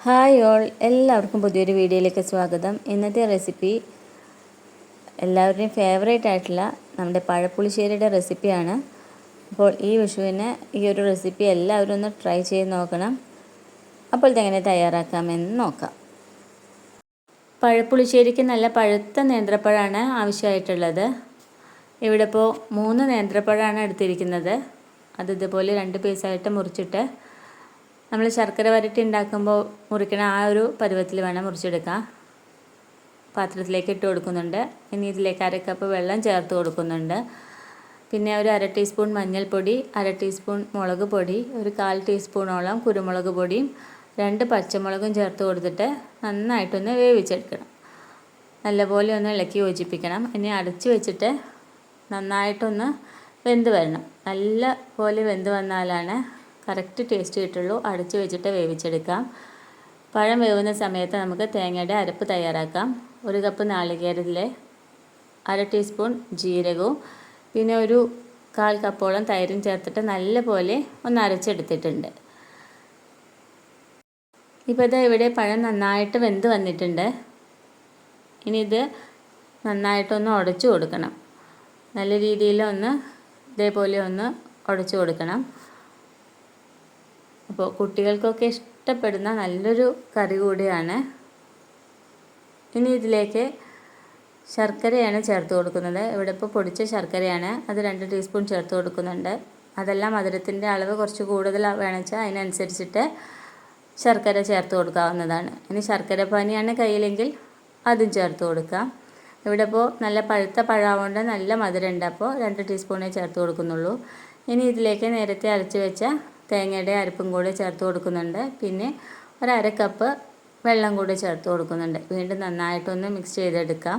Hi all, എല്ലാവർക്കും പുതിയൊരു വീഡിയോയിലേക്ക് സ്വാഗതം. ഇന്നത്തെ റെസിപ്പി എല്ലാവരുടെയും ഫേവറേറ്റ് ആയിട്ടുള്ള നമ്മുടെ പഴപ്പുളിശ്ശേരിയുടെ റെസിപ്പിയാണ്. അപ്പോൾ ഈ വിഷുവിന് ഈ ഒരു റെസിപ്പി എല്ലാവരും ഒന്ന് ട്രൈ ചെയ്ത് നോക്കണം. അപ്പോൾ ഇതെങ്ങനെ തയ്യാറാക്കാമെന്ന് നോക്കാം. പഴപ്പുളിശ്ശേരിക്ക് നല്ല പഴുത്ത നേന്ത്രപ്പഴമാണ് ആവശ്യമായിട്ടുള്ളത്. ഇവിടെ ഇപ്പോൾ 3 നേന്ത്രപ്പഴമാണ് എടുത്തിരിക്കുന്നത്. അത് ഇതുപോലെ 2 പീസായിട്ട് മുറിച്ചിട്ട് നമ്മൾ ശർക്കര വരട്ടി ഉണ്ടാക്കുമ്പോൾ മുറിക്കണ ആ ഒരു പരുവത്തിൽ വേണം മുറിച്ചെടുക്കാം. പാത്രത്തിലേക്ക് ഇട്ട് കൊടുക്കുന്നുണ്ട്. ഇനി ഇതിലേക്ക് 1/2 കപ്പ് വെള്ളം ചേർത്ത് കൊടുക്കുന്നുണ്ട്. പിന്നെ ഒരു 1/2 ടീസ്പൂൺ മഞ്ഞൾപ്പൊടി, 1/2 ടീസ്പൂൺ മുളക് പൊടി, ഒരു 1/4 ടീസ്പൂണോളം കുരുമുളക് പൊടിയും 2 പച്ചമുളകും ചേർത്ത് കൊടുത്തിട്ട് നന്നായിട്ടൊന്ന് വേവിച്ചെടുക്കണം. നല്ലപോലെ ഒന്ന് ഇളക്കി യോജിപ്പിക്കണം. ഇനി അടച്ച് വെച്ചിട്ട് നന്നായിട്ടൊന്ന് വെന്ത് വരണം. നല്ല പോലെ വെന്ത് വന്നാലാണ് കറക്റ്റ് ടേസ്റ്റ് കിട്ടുള്ളൂ. അടച്ച് വെച്ചിട്ട് വേവിച്ചെടുക്കാം. പഴം വേവുന്ന സമയത്ത് നമുക്ക് തേങ്ങയുടെ അരപ്പ് തയ്യാറാക്കാം. 1 കപ്പ് നാളികേരത്തിൽ 1/2 ടീസ്പൂൺ ജീരകവും പിന്നെ ഒരു 1/4 കപ്പോളം തൈരും ചേർത്തിട്ട് നല്ലപോലെ ഒന്ന് അരച്ചെടുത്തിട്ടുണ്ട്. ഇപ്പോൾ ഇത് ഇവിടെ പഴം നന്നായിട്ട് വെന്ത് വന്നിട്ടുണ്ട്. ഇനി ഇത് നന്നായിട്ടൊന്ന് ഉടച്ചു കൊടുക്കണം. നല്ല രീതിയിൽ ഇതേപോലെ ഒന്ന് ഉടച്ചു കൊടുക്കണം. അപ്പോൾ കുട്ടികൾക്കൊക്കെ ഇഷ്ടപ്പെടുന്ന നല്ലൊരു കറി കൂടിയാണ്. ഇനി ഇതിലേക്ക് ശർക്കരയാണ് ചേർത്ത് കൊടുക്കുന്നത്. ഇവിടെ ഇപ്പോൾ പൊടിച്ച ശർക്കരയാണ്. അത് 2 ടീസ്പൂൺ ചേർത്ത് കൊടുക്കുന്നുണ്ട്. അതെല്ലാം മധുരത്തിൻ്റെ അളവ് കുറച്ച് കൂടുതൽ വേണമെച്ചാൽ അതിനനുസരിച്ചിട്ട് ശർക്കര ചേർത്ത് കൊടുക്കാവുന്നതാണ്. ഇനി ശർക്കര പാനിയാണ് കയ്യിലെങ്കിൽ അതും ചേർത്ത് കൊടുക്കാം. ഇവിടെ ഇപ്പോൾ നല്ല പഴുത്ത പഴമാവുകൊണ്ട് നല്ല മധുരമുണ്ട്. അപ്പോൾ 2 ടീസ്പൂണേ ചേർത്ത് കൊടുക്കുന്നുള്ളൂ. ഇനി ഇതിലേക്ക് നേരത്തെ അരച്ച് വെച്ച തേങ്ങയുടെ അരപ്പും കൂടെ ചേർത്ത് കൊടുക്കുന്നുണ്ട്. പിന്നെ ഒരു 1/2 കപ്പ് വെള്ളം കൂടെ ചേർത്ത് കൊടുക്കുന്നുണ്ട്. വീണ്ടും നന്നായിട്ടൊന്ന് മിക്സ് ചെയ്തെടുക്കാം.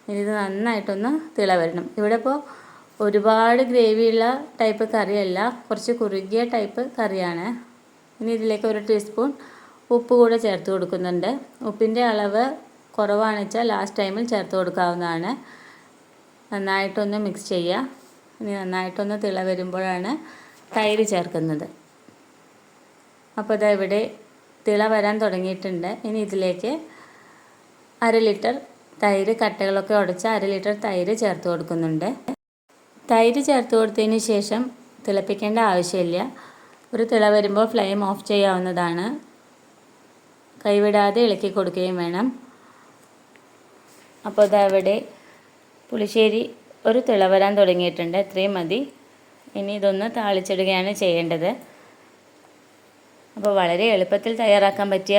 ഇനി ഇത് നന്നായിട്ടൊന്ന് വരണം. ഇവിടെ ഇപ്പോൾ ഒരുപാട് ഗ്രേവിയുള്ള ടൈപ്പ് കറിയല്ല, കുറച്ച് കുറുകിയ ടൈപ്പ് കറിയാണ്. ഇനി ഇതിലേക്ക് 1 ടീസ്പൂൺ ഉപ്പ് കൂടെ ചേർത്ത് കൊടുക്കുന്നുണ്ട്. ഉപ്പിൻ്റെ അളവ് കുറവാണെന്ന് വെച്ചാൽ ലാസ്റ്റ് ടൈമിൽ ചേർത്ത് കൊടുക്കാവുന്നതാണ്. നന്നായിട്ടൊന്ന് മിക്സ് ചെയ്യുക. ഇനി നന്നായിട്ടൊന്ന് വരുമ്പോഴാണ് തൈര് ചേർക്കുന്നത്. അപ്പോൾ ഇതാ ഇവിടെ വരാൻ തുടങ്ങിയിട്ടുണ്ട്. ഇനി ഇതിലേക്ക് 1/2 ലിറ്റർ തൈര്, കട്ടകളൊക്കെ ഉടച്ച 1/2 ലിറ്റർ തൈര് ചേർത്ത് കൊടുക്കുന്നുണ്ട്. തൈര് ചേർത്ത് കൊടുത്തതിന് ശേഷം തിളപ്പിക്കേണ്ട ആവശ്യമില്ല. ഒരു വരുമ്പോൾ ഫ്ലെയിം ഓഫ് ചെയ്യാവുന്നതാണ്. കൈവിടാതെ ഇളക്കി കൊടുക്കുകയും വേണം. അപ്പോൾ ഇതാ ഇവിടെ പുളിശ്ശേരി ഒരു വരാൻ തുടങ്ങിയിട്ടുണ്ട്. ഇത്രയും മതി. ഇനി ഇതൊന്ന് താളിച്ചിടുകയാണ് ചെയ്യേണ്ടത്. അപ്പോൾ വളരെ എളുപ്പത്തിൽ തയ്യാറാക്കാൻ പറ്റിയ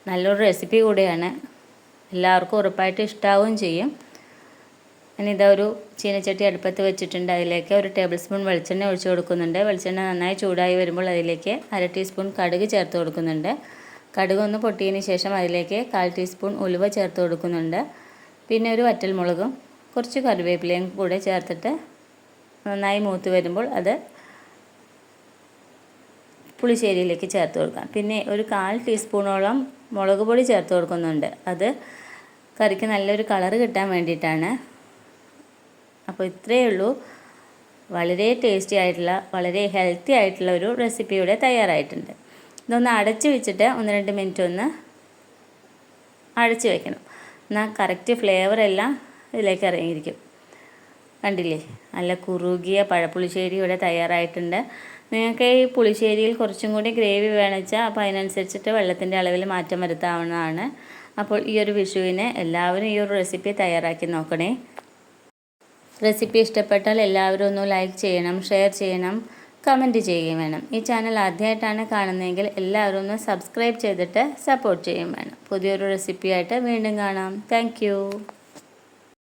നല്ലൊരു റെസിപ്പി കൂടിയാണ്. എല്ലാവർക്കും ഉറപ്പായിട്ട് ഇഷ്ടാവുകയും ചെയ്യും. ഇനി ഇതാ ഒരു ചീനച്ചട്ടി അടുപ്പത്ത് വെച്ചിട്ടുണ്ട്. അതിലേക്ക് 1 ടേബിൾ സ്പൂൺ വെളിച്ചെണ്ണ ഒഴിച്ച് കൊടുക്കുന്നുണ്ട്. വെളിച്ചെണ്ണ നന്നായി ചൂടായി വരുമ്പോൾ അതിലേക്ക് 1/2 ടീസ്പൂൺ കടുക് ചേർത്ത് കൊടുക്കുന്നുണ്ട്. കടുക് ഒന്ന് പൊട്ടിയതിന് ശേഷം അതിലേക്ക് 1/4 ടീസ്പൂൺ ഉലുവ ചേർത്ത് കൊടുക്കുന്നുണ്ട്. പിന്നെ ഒരു വറ്റൽമുളകും കുറച്ച് കറിവേപ്പിലയും കൂടെ ചേർത്തിട്ട് നന്നായി മൂത്ത് വരുമ്പോൾ അത് പുളിശ്ശേരിയിലേക്ക് ചേർത്ത് കൊടുക്കാം. പിന്നെ ഒരു 1/4 ടീസ്പൂണോളം മുളക് പൊടി ചേർത്ത് കൊടുക്കുന്നുണ്ട്. അത് കറിക്ക് നല്ലൊരു കളറ് കിട്ടാൻ വേണ്ടിയിട്ടാണ്. അപ്പോൾ ഇത്രയേ ഉള്ളൂ. വളരെ ടേസ്റ്റി ആയിട്ടുള്ള, വളരെ ഹെൽത്തി ആയിട്ടുള്ള ഒരു റെസിപ്പി ഇവിടെ തയ്യാറായിട്ടുണ്ട്. ഇതൊന്ന് അടച്ച് വെച്ചിട്ട് 1-2 മിനിറ്റ് ഒന്ന് അടച്ച് വെക്കണം. എന്നാൽ കറക്റ്റ് ഫ്ലേവറെല്ലാം ഇതിലേക്ക് ഇറങ്ങിയിരിക്കും. കണ്ടില്ലേ, നല്ല കുറുകിയ പഴപ്പുളിശ്ശേരി ഇവിടെ തയ്യാറായിട്ടുണ്ട്. നിങ്ങൾക്ക് ഈ പുളിശ്ശേരിയിൽ കുറച്ചും കൂടി ഗ്രേവി വേണമെന്ന് വെച്ചാൽ അപ്പോൾ അതിനനുസരിച്ചിട്ട് വെള്ളത്തിൻ്റെ അളവിൽ മാറ്റം വരുത്താവുന്നതാണ്. അപ്പോൾ ഈ ഒരു വിഷുവിന് എല്ലാവരും ഈ ഒരു റെസിപ്പി തയ്യാറാക്കി നോക്കണേ. റെസിപ്പി ഇഷ്ടപ്പെട്ടാൽ എല്ലാവരും ഒന്ന് ലൈക്ക് ചെയ്യണം, ഷെയർ ചെയ്യണം, കമൻറ്റ് ചെയ്യുകയും വേണം. ഈ ചാനൽ ആദ്യമായിട്ടാണ് കാണുന്നതെങ്കിൽ എല്ലാവരും ഒന്ന് സബ്സ്ക്രൈബ് ചെയ്തിട്ട് സപ്പോർട്ട് ചെയ്യുകയും വേണം. പുതിയൊരു റെസിപ്പിയായിട്ട് വീണ്ടും കാണാം. താങ്ക്